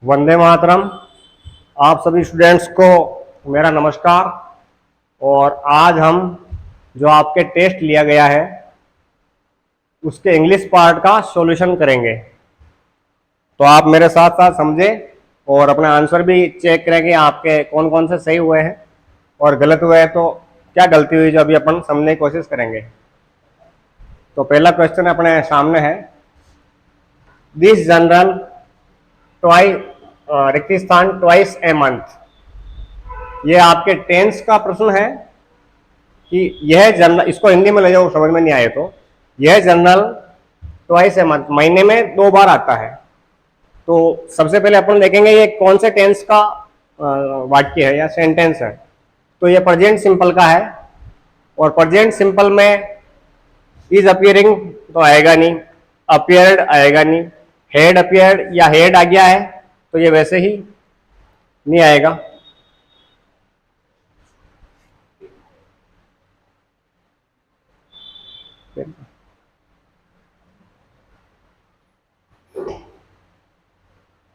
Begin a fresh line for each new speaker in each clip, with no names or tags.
वंदे मातरम। आप सभी स्टूडेंट्स को मेरा नमस्कार। और आज हम जो आपके टेस्ट लिया गया है उसके इंग्लिश पार्ट का सॉल्यूशन करेंगे। तो आप मेरे साथ साथ समझें और अपना आंसर भी चेक करें कि आपके कौन कौन से सही हुए हैं और गलत हुए हैं तो क्या गलती हुई जो अभी अपन समझने की कोशिश करेंगे। तो पहला क्वेश्चन अपने सामने है, दिस जनरल ट्वाइस रिक्तिस्थान ट्वाइस ए मंथ। ये आपके टेंस का प्रश्न है कि यह जनरल, इसको हिंदी में ले जाओ समझ में नहीं आए तो, यह जनरल ट्वाइस ए मंथ महीने में 2 बार आता है। तो सबसे पहले अपन देखेंगे ये कौन से टेंस का वाक्य है या सेंटेंस है। तो ये प्रेजेंट सिंपल का है और प्रेजेंट सिंपल में इज अपियरिंग तो आएगा नहीं, अपियर्ड आएगा नहीं, हेड अपियर्ड या हेड आ गया है तो ये वैसे ही नहीं आएगा।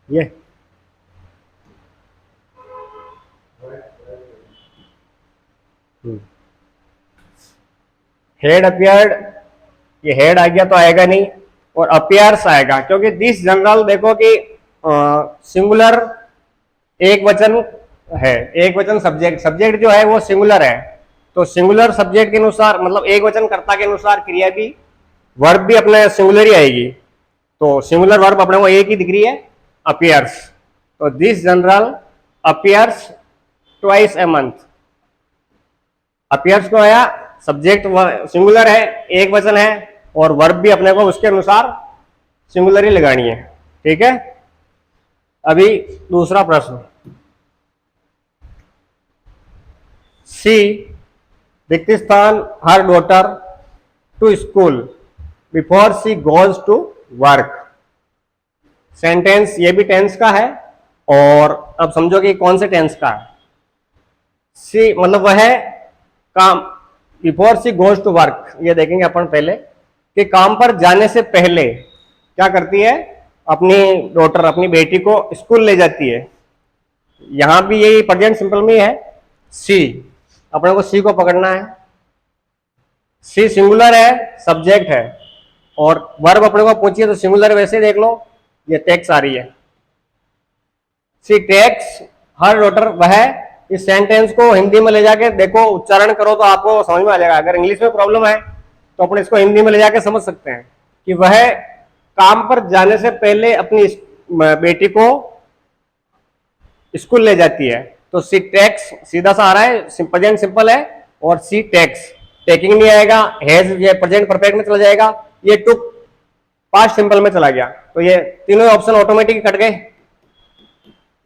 ये हेड अपियर्ड, ये हेड आ गया तो आएगा नहीं और अपियर्स आएगा क्योंकि दिस जनरल देखो कि सिंगुलर एक वचन है, एक वचन सब्जेक्ट, सब्जेक्ट जो है वो सिंगुलर है। तो सिंगुलर सब्जेक्ट के अनुसार मतलब एक वचन कर्ता के अनुसार क्रिया भी, वर्ब भी अपने सिंगुलर ही आएगी। तो सिंगुलर वर्ब अपने को एक ही दिख रही है, अपियर्स। तो this general appears twice a month. Appears को आया, सब्जेक्ट सिंगुलर है, एक वचन है और वर्ब भी अपने को उसके अनुसार सिंगुलर ही लगानी है। ठीक है। अभी दूसरा प्रश्न, सी रिक्तिस्थान her daughter to school before she goes to work. Sentence ये भी टेंस का है और अब समझो कि कौन से टेंस का है। सी मतलब वह काम, before she goes to work ये देखेंगे अपन पहले कि काम पर जाने से पहले क्या करती है, अपनी डॉटर अपनी बेटी को स्कूल ले जाती है। यहां भी यही प्रेजेंट सिंपल में है, सी अपने को सी को पकड़ना है। सी सिंगुलर है, सब्जेक्ट है और वर्ब अपने को पूछिए तो सिंगुलर वैसे देख लो, ये टेक्स आ रही है। सी टेक्स हर डॉटर, वह इस सेंटेंस को हिंदी में ले जाके देखो, उच्चारण करो तो आपको समझ में आ जाएगा। अगर इंग्लिश में प्रॉब्लम है तो अपन इसको हिंदी में ले जाके समझ सकते हैं कि वह काम पर जाने से पहले अपनी बेटी को स्कूल ले जाती है। तो सी टेक्स सीधा सा आ रहा है, प्रेजेंट सिंपल है और सी टेक्स, टेकिंग नहीं आएगा, हैज ये प्रेजेंट परफेक्ट में चला जाएगा, ये टुक पास्ट सिंपल में चला गया। तो ये तीनों ऑप्शन ऑटोमेटिक कट गए,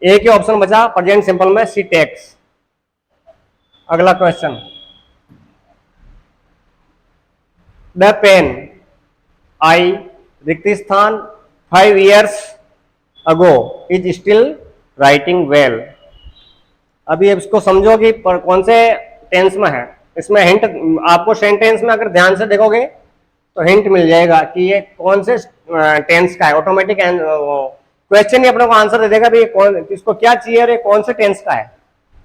एक ही ऑप्शन बचा प्रेजेंट सिंपल में, सी टेक्स। अगला क्वेश्चन, द पेन आई रिक्तिस्थान 5 years ago is still writing well. अभी इसको समझो कि कौन से टेंस में है। इसमें हिंट आपको सेंटेंस में अगर ध्यान से देखोगे तो हिंट मिल जाएगा कि ये कौन से टेंस का है। ऑटोमेटिक क्वेश्चन ही अपने को आंसर दे देगा भी कौन, इसको क्या चाहिए और ये कौन से टेंस का है।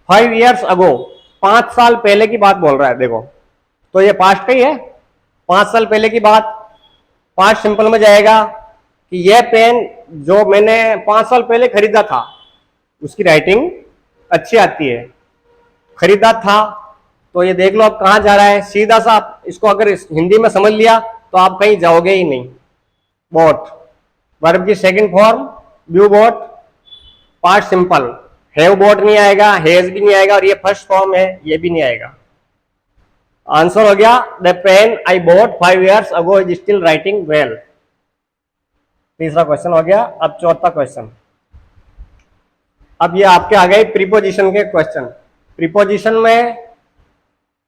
5 years अगो, 5 साल पहले की बात बोल रहा है देखो, तो ये पास्ट का ही है। 5 साल पहले की बात, पास्ट सिंपल में जाएगा कि यह पेन जो मैंने 5 साल पहले खरीदा था, उसकी राइटिंग अच्छी आती है। खरीदा था तो ये देख लो अब कहां जा रहा है, सीधा सा आप इसको अगर हिंदी में समझ लिया तो आप कहीं जाओगे ही नहीं। बॉट वर्ब की second form, buy bought, past simple, have bought नहीं आएगा, हैज भी नहीं आएगा और ये फर्स्ट फॉर्म है, ये भी नहीं आएगा। आंसर हो गया the pen I bought 5 years ago is still writing well. तीसरा क्वेश्चन हो गया। अब चौथा क्वेश्चन, अब ये आपके आ गए प्रीपोजिशन के क्वेश्चन। प्रीपोजिशन में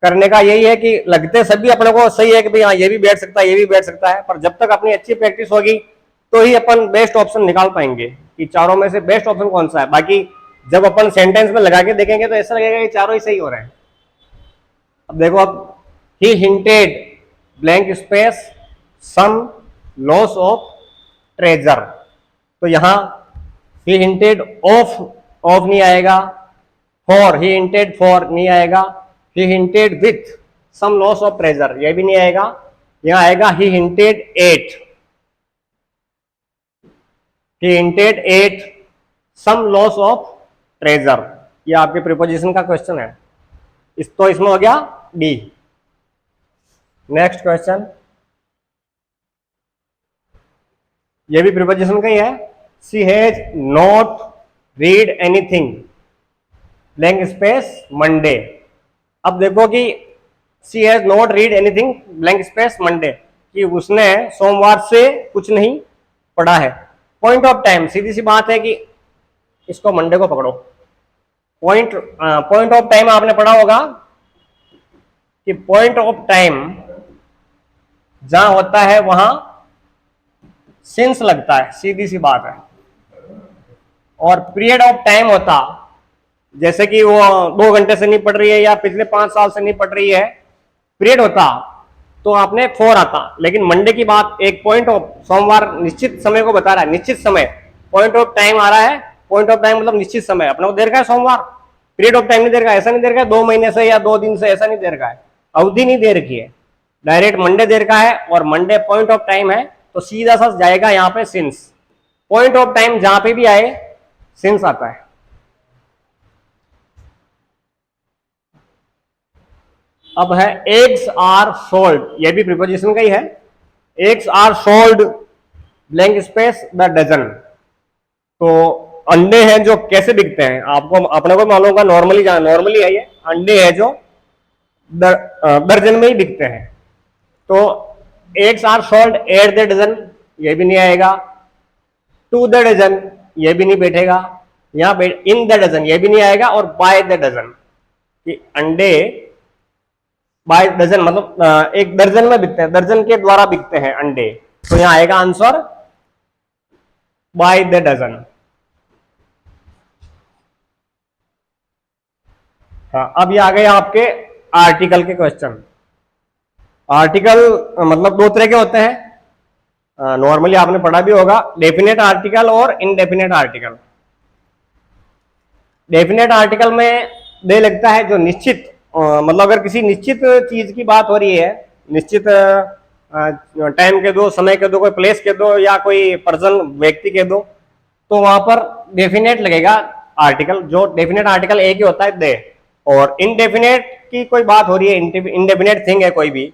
करने का यही है कि लगते सभी अपने को सही है कि भाई हाँ ये भी बैठ सकता है, ये भी बैठ सकता है, पर जब तक अपनी अच्छी प्रैक्टिस होगी तो ही अपन बेस्ट ऑप्शन निकाल पाएंगे कि चारों में से बेस्ट ऑप्शन कौन सा है। बाकी जब अपन सेंटेंस में लगा के देखेंगे तो ऐसा लगेगा कि चारों ही सही हो रहे हैं। अब देखो, अब he hinted blank space some loss of treasure, तो यहां ही हिंटेड ऑफ, ऑफ नहीं आएगा। फॉर, ही हिंटेड फॉर नहीं आएगा। He hinted with some loss of treasure, ये भी नहीं आएगा। यहां आएगा he hinted at, he hinted at some loss of treasure. ये आपके प्रीपोजिशन का क्वेश्चन है। इस तो इसमें हो गया डी। नेक्स्ट क्वेश्चन, ये भी प्रीपोजिशन का ही है। She has not read anything blank space Monday. अब देखो कि she has not read anything blank space Monday, कि उसने सोमवार से कुछ नहीं पढ़ा है। पॉइंट ऑफ टाइम, सीधी सी बात है कि इसको मंडे को पकड़ो। पॉइंट ऑफ टाइम आपने पढ़ा होगा कि पॉइंट ऑफ टाइम जहां होता है वहां सिंस लगता है, सीधी सी बात है। और पीरियड ऑफ टाइम होता, जैसे कि वो 2 घंटे से नहीं पढ़ रही है या पिछले 5 साल से नहीं पढ़ रही है, पीरियड होता तो आपने 4 आता। लेकिन मंडे की बात एक पॉइंट ऑफ, सोमवार निश्चित समय को बता रहा है, निश्चित समय, पॉइंट ऑफ टाइम आ रहा है। पॉइंट ऑफ टाइम मतलब निश्चित समय, अपने को दे रखा है सोमवार, पीरियड ऑफ टाइम नहीं दे रखा है। ऐसा नहीं दे रखा है 2 महीने से या 2 दिन से, ऐसा नहीं दे रखा है, अवधि नहीं दे रखी है, डायरेक्ट मंडे दे रखा है। और मंडे पॉइंट ऑफ टाइम है तो सीधा सा जाएगा यहाँ पे सिंस। पॉइंट ऑफ टाइम जहां पे भी आए सिंस आता है। अब है एग्स आर सोल्ड, ये भी प्रीपोजिशन का ही है। Eggs are sold blank space the dozen. तो अंडे हैं जो कैसे बिकते हैं, आपको अपने को मालूम होगा। नॉर्मली नॉर्मली है ये, अंडे हैं जो दर्जन में ही बिकते हैं। तो eggs are sold at the dozen, ये भी नहीं आएगा। टू द डजन, ये भी नहीं बैठेगा। यहां इन द डजन, ये भी नहीं आएगा। और बाय द डजन, कि अंडे बाय डजन मतलब एक दर्जन में बिकते हैं, दर्जन के द्वारा बिकते हैं अंडे। तो यहां आएगा आंसर बाय द डजन। हाँ, अब ये आ गए आपके आर्टिकल के क्वेश्चन। आर्टिकल मतलब 2 तरह के होते हैं, नॉर्मली आपने पढ़ा भी होगा, डेफिनेट आर्टिकल और इनडेफिनेट आर्टिकल। डेफिनेट आर्टिकल में दे लगता है जो निश्चित, मतलब अगर किसी निश्चित चीज की बात हो रही है, निश्चित टाइम के दो, समय के दो, कोई प्लेस के दो, या कोई पर्सन व्यक्ति के दो, तो वहां पर डेफिनेट लगेगा आर्टिकल। जो डेफिनेट आर्टिकल एक ही होता है दे। और इनडेफिनेट की कोई बात हो रही है, इनडेफिनेट थिंग है कोई भी,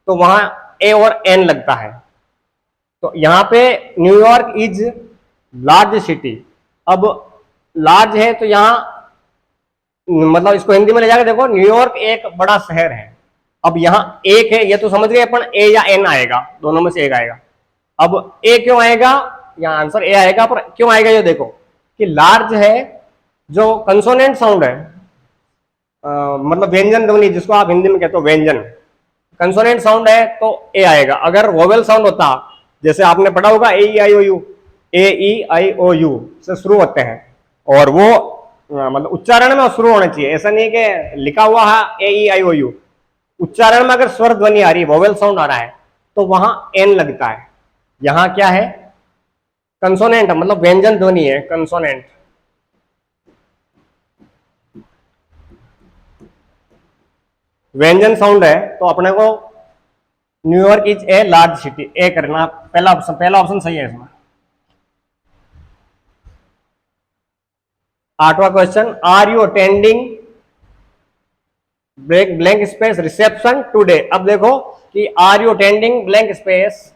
तो वहां ए और एन लगता है। तो यहां पे न्यूयॉर्क इज लार्ज सिटी। अब लार्ज है तो यहां मतलब इसको हिंदी में ले जाकर देखो, न्यूयॉर्क एक बड़ा शहर है। अब यहां एक है, ये तो समझ गए अपन, ए या एन आएगा, दोनों में से एक आएगा। अब ए क्यों आएगा, यहां आंसर ए आएगा। पर क्यों आएगा ये देखो कि लार्ज है, जो कंसोनेंट साउंड है, मतलब व्यंजन ध्वनि, जिसको आप हिंदी में कहते हो व्यंजन, कंसोनेंट साउंड है तो ए आएगा। अगर वोवेल साउंड होता, जैसे आपने पढ़ा होगा ए ई आई ओ you, A E I O you से शुरू होते हैं, और वो मतलब उच्चारण में शुरू होना चाहिए। ऐसा नहीं कि लिखा हुआ है ए ई आई ओ यू, उच्चारण में अगर स्वर ध्वनि आ रही है, वोवेल साउंड आ रहा है, तो वहां एन लगता है। यहां क्या है, कंसोनेंट, मतलब व्यंजन ध्वनि है, कंसोनेंट। व्यंजन साउंड है तो अपने को New York is a large city, A करना, पहला ऑप्शन सही है इसमें। 8वां question, are you attending blank space reception today. अब देखो कि are you attending blank space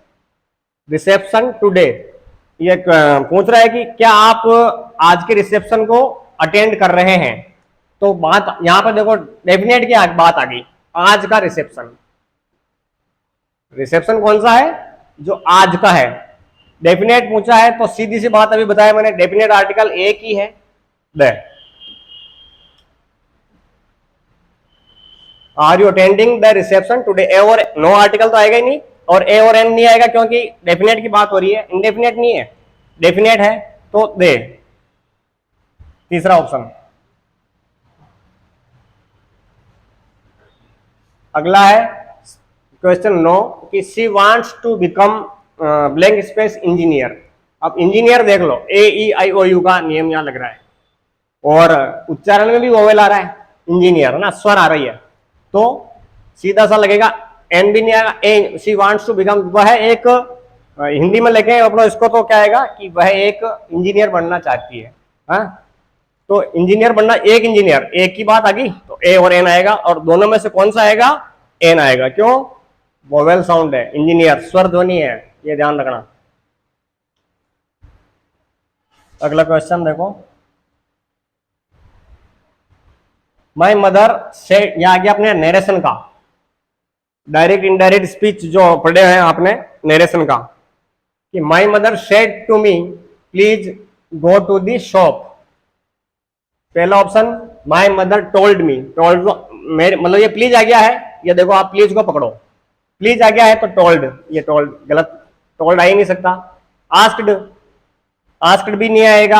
reception today, ये पूछ रहा है कि क्या आप आज के रिसेप्शन को अटेंड कर रहे हैं। तो बात यहां पर देखो, डेफिनेट की बात आ गई, आज का रिसेप्शन। रिसेप्शन कौन सा है, जो आज का है। डेफिनेट पूछा है तो सीधी सी बात अभी बताया मैंने, डेफिनेट आर्टिकल एक ही है the. Are you attending the reception today, a और नो आर्टिकल तो आएगा ही नहीं, और ए और एन नहीं आएगा, क्योंकि डेफिनेट की बात हो रही है, इनडेफिनेट नहीं है, डेफिनेट है तो दे। तीसरा ऑप्शन। अगला है क्वेश्चन 9 कि she wants to become blank space engineer. अब इंजीनियर देख लो, A E I O U का नियम यहाँ लग रहा है, और उच्चारण में भी वोवेल आ रहा है, इंजीनियर है ना, स्वर आ रही है, तो सीधा सा लगेगा एन भी नहीं आएगा। ए शी वांट्स टू बिकम, वह एक हिंदी में लेके अपना इसको तो क्या आएगा कि वह एक इंजीनियर बनना चाहती है। हाँ, तो इंजीनियर बनना, एक इंजीनियर, एक की बात आ गई तो ए और एन आएगा, और दोनों में से कौन सा आएगा? एन आएगा। क्यों? वोवेल साउंड है, इंजीनियर स्वर ध्वनि है, ये ध्यान रखना। अगला क्वेश्चन देखो, माई मदर से, यह आ गया अपने नरेशन का, डायरेक्ट इनडायरेक्ट स्पीच जो पढ़े हैं आपने नरेशन का, कि my mother said to me please go to the shop. पहला option, my mother told me, told मेरे मतलब ये प्लीज आ गया है, ये देखो आप प्लीज को पकड़ो, प्लीज आ गया है तो टोल्ड, ये टोल्ड गलत, टोल्ड आ ही नहीं सकता। आस्क्ड, आस्क्ड भी नहीं आएगा।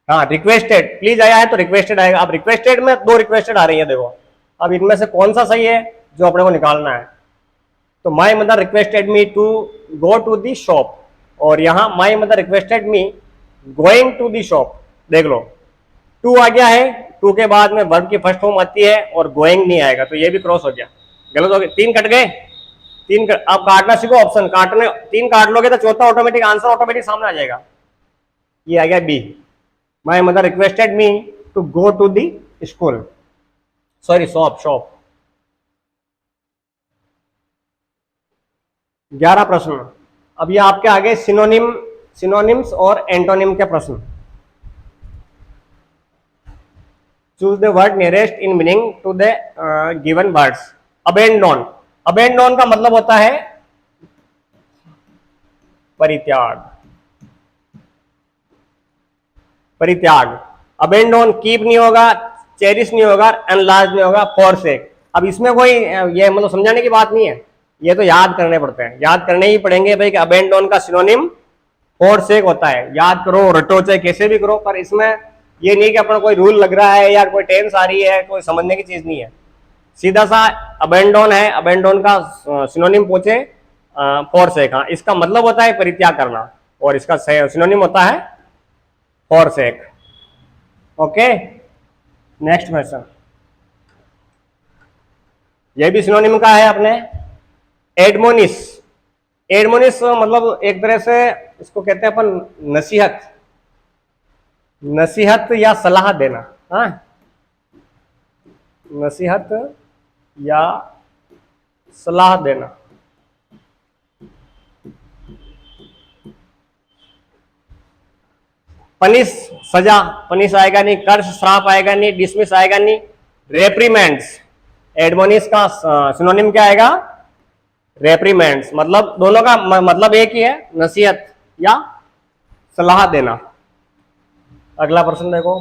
हाँ, रिक्वेस्टेड, प्लीज आया है तो रिक्वेस्टेड आएगा। अब रिक्वेस्टेड में दो रिक्वेस्टेड आ रही है, देखो अब इनमें से कौन सा सही है जो अपने को निकालना है। तो my mother requested me to go to the shop, और यहां my mother requested me going to the shop. देख लो, टू आ गया है, टू के बाद में वर्ब की फर्स्ट फॉर्म आती है और गोइंग नहीं आएगा, तो ये भी क्रॉस हो गया, गलत हो गया। तीन कट गए, अब काटना सीखो, ऑप्शन काटने, तीन काट लोगे तो चौथा ऑटोमेटिक आंसर ऑटोमेटिक सामने आ जाएगा। ये आ गया B, my mother requested me to go to the school, sorry shop, shop. 11 प्रश्न। अब ये आपके आगे सिनोनिम, सिनोनिम्स और एंटोनिम के प्रश्न। Choose the word nearest in meaning to the given words. Abandon, abandon का मतलब होता है परित्याग, परित्याग। अबेंडोन, कीप नहीं होगा, चेरिश नहीं होगा, एनलार्ज नहीं होगा, फॉरसेक। अब इसमें कोई ये मतलब समझाने की बात नहीं है, ये तो याद करने पड़ते हैं, याद करने ही पड़ेंगे भाई कि अबेंडोन का सिनोनिम फॉरसेक होता है। याद करो, रटो, चाहे कैसे भी करो, पर इसमें ये नहीं कि अपना कोई रूल लग रहा है या कोई टेंस आ रही है, कोई समझने की चीज नहीं है, सीधा सा अबेंडोन है, अबेंडोन का सिनोनिम पूछे फॉरसेक। हाँ, इसका मतलब होता है परित्याग करना, और इसका सिनोनिम होता है फॉरसेक। ओके, नेक्स्ट क्वेश्चन, ये भी सिनोनिम का है अपने, एडमोनिस। एडमोनिस मतलब एक तरह से इसको कहते हैं अपन नसीहत, नसीहत या सलाह देना। हाँ, नसीहत या सलाह देना। पनिश, सजा, पनिश आएगा नहीं, कर्ष श्राप आएगा नहीं, डिसमिस आएगा नहीं, रेप्रीमेंड्स। एडमोनिस का सिनोनिम क्या आएगा? रेप्रीमेंड्स। मतलब दोनों का मतलब एक ही है, नसीहत या सलाह देना। अगला प्रश्न देखो,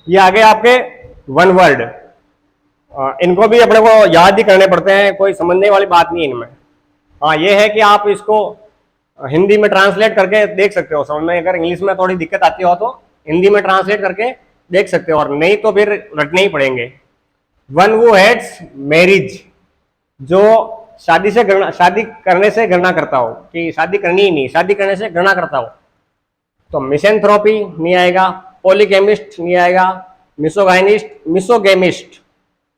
ये आगे आपके वन वर्ड, इनको भी अपने को याद ही करने पड़ते हैं, कोई समझने वाली बात नहीं है इनमें। हाँ, ये है कि आप इसको हिंदी में ट्रांसलेट करके देख सकते हो समझ में, अगर इंग्लिश में थोड़ी दिक्कत आती हो तो हिंदी में ट्रांसलेट करके देख सकते हो, और नहीं तो फिर रटने ही पड़ेंगे। वन हु हेट्स मैरिज, जो शादी से घृणा, शादी करने से घृणा करता हो, कि शादी करनी ही नहीं, शादी करने से घृणा करता हो, तो मिसेंथ्रोपी नहीं आएगा, पॉलीगेमिस्ट नहीं आएगा, मिसोगाइनिस्ट, मिसोगेमिस्ट।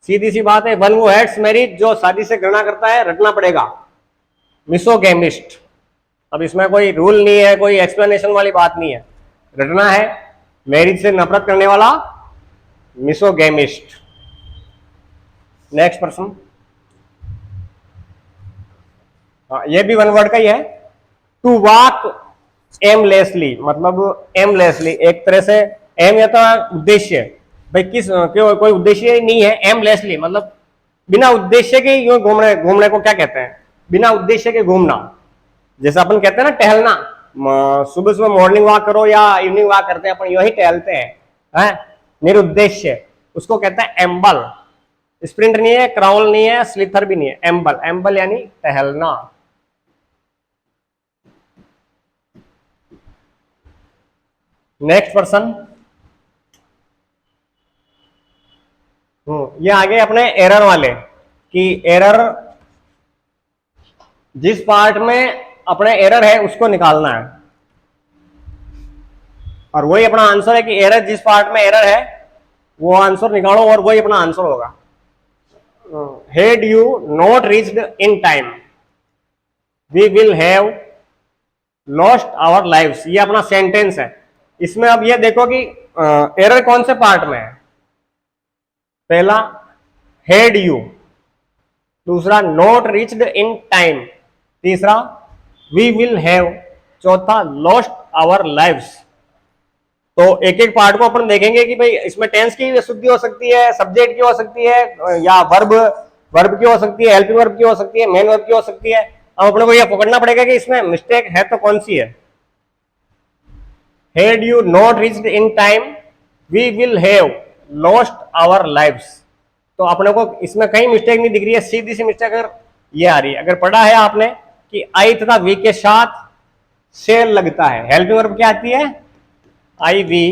सीधी सी बात है, वन हु हेट्स मैरिज, जो शादी से घृणा करता है, रटना पड़ेगा मिसोगेमिस्ट। अब इसमें कोई रूल नहीं है, कोई एक्सप्लेनेशन वाली बात नहीं है, रटना है। मैरिज से नफरत करने वाला मिसोगेमिस्ट। नेक्स्ट प्रश्न, हाँ, ये भी वन वर्ड का ही है। टू वॉक एमलेसली, मतलब एमलेसली एक तरह से, एम या तो उद्देश्य, भाई किस कोई उद्देश्य नहीं है, एमलेसली मतलब बिना उद्देश्य के यूं घूमने, घूमने को क्या कहते हैं? बिना उद्देश्य के घूमना। जैसे अपन कहते हैं ना टहलना, सुबह सुबह मॉर्निंग वॉक करो या इवनिंग वॉक करते हैं अपन, यूं ही टहलते हैं, निरुद्देश्य, उसको कहते हैं एम्बल। स्प्रिंट नहीं है, क्राउल नहीं है, स्लिथर भी नहीं है, एम्बल। एम्बल यानी टहलना। नेक्स्ट पर्सन, ये आगे अपने एरर वाले, कि एरर जिस पार्ट में अपने एरर है उसको निकालना है, और वही अपना आंसर है कि एरर, जिस पार्ट में एरर है वो आंसर निकालो और वही अपना आंसर होगा। Had you not reached in time, we will have lost our lives, ये अपना सेंटेंस है। इसमें अब ये देखो कि एरर कौन से पार्ट में है। पहला had you, दूसरा not reached in time, तीसरा we will have, चौथा lost our lives। तो एक एक पार्ट को अपन देखेंगे कि भाई इसमें टेंस की शुद्धि हो सकती है, सब्जेक्ट की हो सकती है, या वर्ब की हो सकती है, हेल्पिंग वर्ब की हो सकती है, मेन वर्ब की हो सकती है। अब अपने को यह पकड़ना पड़ेगा कि इसमें मिस्टेक है तो कौन सी है। Had you not reached in time, we will have lost our lives। तो अपने को इसमें कहीं मिस्टेक नहीं दिख रही है, सीधी सी मिस्टेक अगर ये आ रही है। अगर पढ़ा है आपने कि आई तथा वी के साथ सेल लगता है, हेल्पिंग वर्ब क्या आती है, आई वी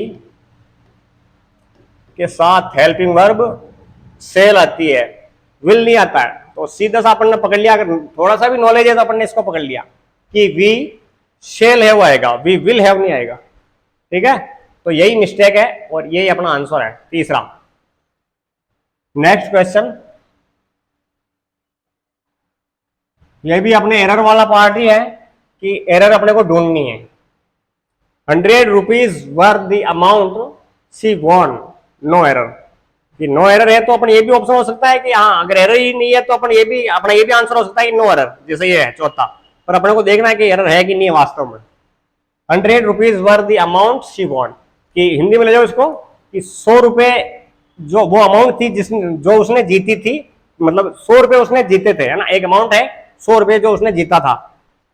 के साथ हेल्पिंग वर्ब सेल आती है, विल नहीं आता है। तो सीधा सा अपन ने पकड़ लिया, अगर थोड़ा सा भी नॉलेज है तो अपन ने इसको पकड़ लिया कि वी शेल हैव आएगा, वी विल हैव नहीं आएगा। ठीक है, तो यही मिस्टेक है और यही अपना आंसर है तीसरा। नेक्स्ट क्वेश्चन, यह भी अपने एरर वाला पार्ट ही है कि एरर अपने को ढूंढनी है। 100 rupees were the amount she won, no error. कि नो एरर है तो अपन ये भी ऑप्शन हो सकता है कि हाँ, अगर एरर ही नहीं है तो अपन ये भी, अपना ये भी आंसर हो सकता है कि नो एरर, जैसे ये है चौथा। पर अपने को देखना है कि एरर है कि नहीं है वास्तव में। 100 rupees were the amount she von, कि हिंदी में ले जाओ इसको कि 100 रुपए जो वो अमाउंट थी जो उसने जीती थी, मतलब 100 रुपए उसने जीते थे, है ना, एक अमाउंट है 100 रुपए जो उसने जीता था।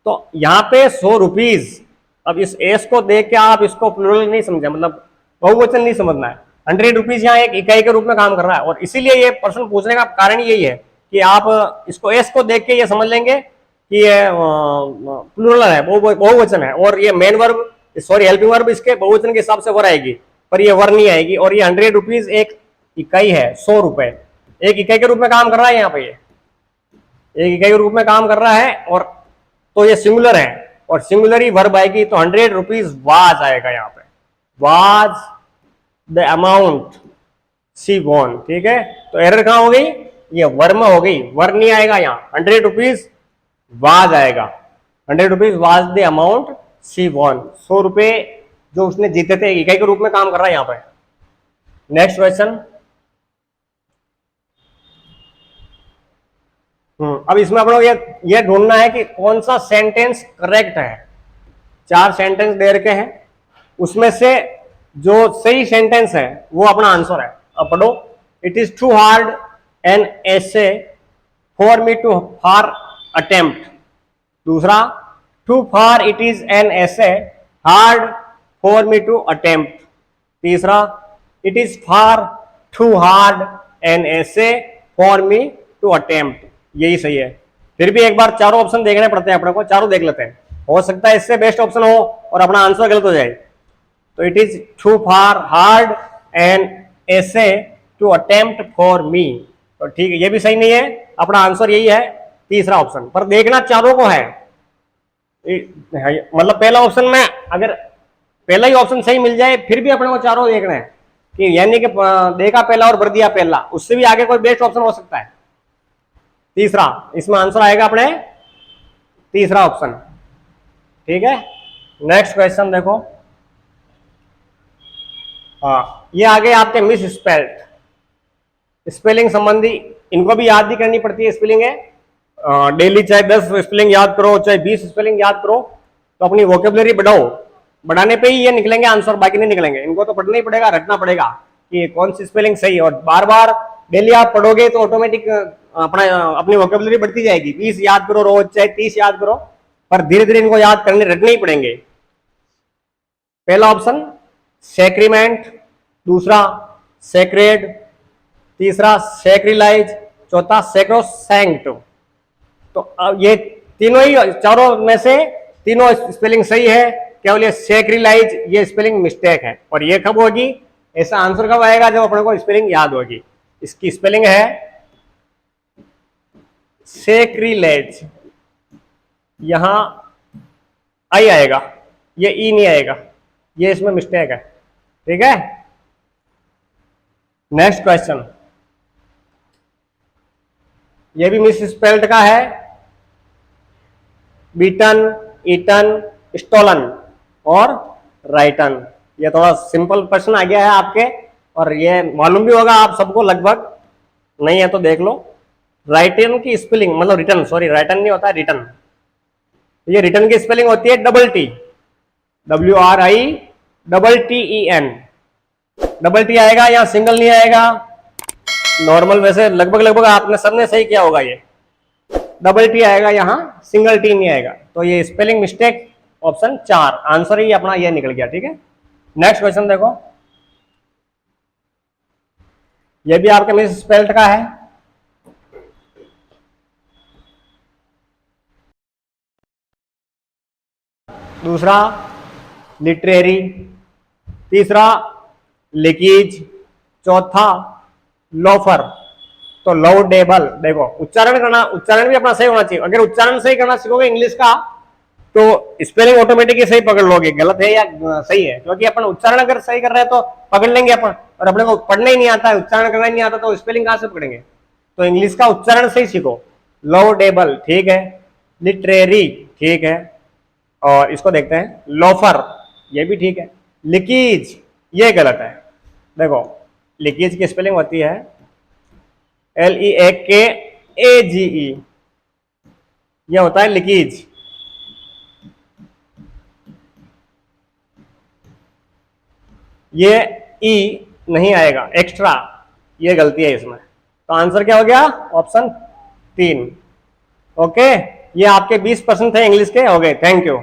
तो यहाँ पे 100 रुपीज, अब इस एस को देख के आप इसको प्लूरल नहीं समझे, मतलब बहुवचन नहीं समझना है। 100 रुपीज यहाँ एक इकाई के रूप में काम कर रहा है, और इसीलिए ये प्रश्न पूछने का कारण यही है कि आप इसको एस को देख के ये समझ लेंगे कि ये प्लूरल है, बहुवचन है, और ये main verb, sorry helping verb इसके बहुवचन के हिसाब से वर आएगी, पर ये वर नहीं आएगी। और ये 100 रुपीज एक इकाई है, 100 रुपए एक इकाई के रूप में काम कर रहा है, यहाँ पे ये एक इकाई के रूप में काम कर रहा है, और तो ये सिंगुलर है और सिंगुलर ही वर्ब आएगी, तो 100 रुपीज वाज आएगा यहाँ पे, was the amount she won. ठीक है, तो एरर कहां हो गई, ये वर्ब में हो गई, वर नहीं आएगा यहाँ, 100 रुपीज वाज आएगा, 100 rupees was the amount she won, 100 रुपए जो उसने जीते थे, इकाई के रूप में काम कर रहा है यहाँ पे। नेक्स्ट क्वेश्चन, अब इसमें अपन को ये ढूंढना है कि कौन सा सेंटेंस करेक्ट है। 4 सेंटेंस दे रखे हैं, उसमें से जो सही सेंटेंस है वो अपना आंसर है। अब पढ़ो, it is too hard an essay for me to far attempt. दूसरा, too far it is an essay hard for me to attempt. तीसरा, it is far too hard an essay for me to attempt. यही सही है। फिर भी एक बार चारों option देखने पड़ते हैं अपने को, चारों देख लेते हैं, हो सकता है इससे बेस्ट ऑप्शन हो और अपना आंसर गलत हो जाए। तो it is too far hard an essay to attempt for me, तो ठीक है, ये भी सही नहीं है, अपना आंसर यही है तीसरा ऑप्शन। पर देखना चारों को है, मतलब पहला ऑप्शन में अगर पहला ही ऑप्शन सही मिल जाए फिर भी अपने को चारों देखना है, कि यानी कि देखा पहला और भर दिया पहला, उससे भी आगे कोई बेस्ट ऑप्शन हो सकता है। तीसरा, इसमें आंसर आएगा अपने तीसरा ऑप्शन। ठीक है, नेक्स्ट क्वेश्चन देखो। हाँ, ये आगे आपके मिस स्पेल्ड, स्पेलिंग संबंधी इनको भी याद भी करनी पड़ती है। स्पेलिंग है डेली, चाहे 10 स्पेलिंग याद करो, चाहे 20 स्पेलिंग याद करो, तो अपनी वोकेबलरी बढ़ाओ, बढ़ाने पे ही ये निकलेंगे आंसर, बाकी नहीं निकलेंगे। इनको तो पढ़ना ही पड़ेगा, रटना पड़ेगा कि कौन सी स्पेलिंग सही है, और बार बार डेली आप पढ़ोगे तो ऑटोमेटिक अपनी वोकेबलरी बढ़ती जाएगी। 20 याद करो रोज, चाहे 30 याद करो, पर धीरे धीरे इनको याद करने रटने ही पड़ेंगे। पहला ऑप्शन सैक्रिमेंट, दूसरा सैक्रेड, तीसरा सैक्रिलाइज, चौथा सैक्रोसैंक्ट। तो अब ये तीनों ही, चारों में से तीनों स्पेलिंग सही है, केवल ये सैक्रिलाइज ये स्पेलिंग मिस्टेक है। और ये कब होगी, ऐसा आंसर कब आएगा, जब अपने को स्पेलिंग याद होगी। इसकी स्पेलिंग है सैक्रिलेज, यहां आई आएगा, ये ई नहीं आएगा, ये इसमें मिस्टेक है। ठीक है, नेक्स्ट क्वेश्चन, ये भी मिस स्पेल्ड का है, बीटन, ईटन, स्टोलन और राइटन। ये थोड़ा सिंपल प्रश्न आ गया है आपके, और ये मालूम भी होगा आप सबको लगभग, नहीं है तो देख लो। राइटन की स्पेलिंग मतलब रिटर्न, सॉरी राइटन नहीं होता है रिटर्न, ये रिटर्न की स्पेलिंग होती है double T, WRITTEN। Double T आएगा, यहाँ सिंगल नहीं आएगा। नॉर्मल वैसे लगभग लगभग आपने सबने सही किया होगा, ये डबल टी आएगा, यहाँ सिंगल टी नहीं आएगा। तो ये स्पेलिंग मिस्टेक ऑप्शन 4 आंसर ही अपना ये निकल गया। ठीक है, नेक्स्ट क्वेश्चन देखो, ये भी आपके मिस स्पेल्ड का है। दूसरा लिटरेरी, तीसरा लिकीज, चौथा लोफर। तो लाउडेबल, देखो उच्चारण करना, उच्चारण भी अपना सही होना चाहिए। अगर उच्चारण सही करना सीखोगे इंग्लिश का तो स्पेलिंग ऑटोमेटिकली सही पकड़ लोगे। गलत है या सही है, क्योंकि अपन उच्चारण अगर सही कर रहे हैं तो पकड़ लेंगे अपन, और अपने को पढ़ना ही नहीं आता है, उच्चारण करना ही नहीं आता, तो स्पेलिंग कहां से पकड़ेंगे। तो इंग्लिश का उच्चारण सही सीखो। लाउडेबल ठीक है, लिटरेरी ठीक है, और इसको देखते हैं लोफर, ये भी ठीक है। लिकीज ये गलत है। देखो लिकीज की स्पेलिंग होती है LEAKAGE, ये होता है लिकीज। ये ई नहीं आएगा, एक्स्ट्रा, ये गलती है इसमें। तो आंसर क्या हो गया, ऑप्शन 3। ओके, ये आपके 20% थे इंग्लिश के, हो गए। Thank you.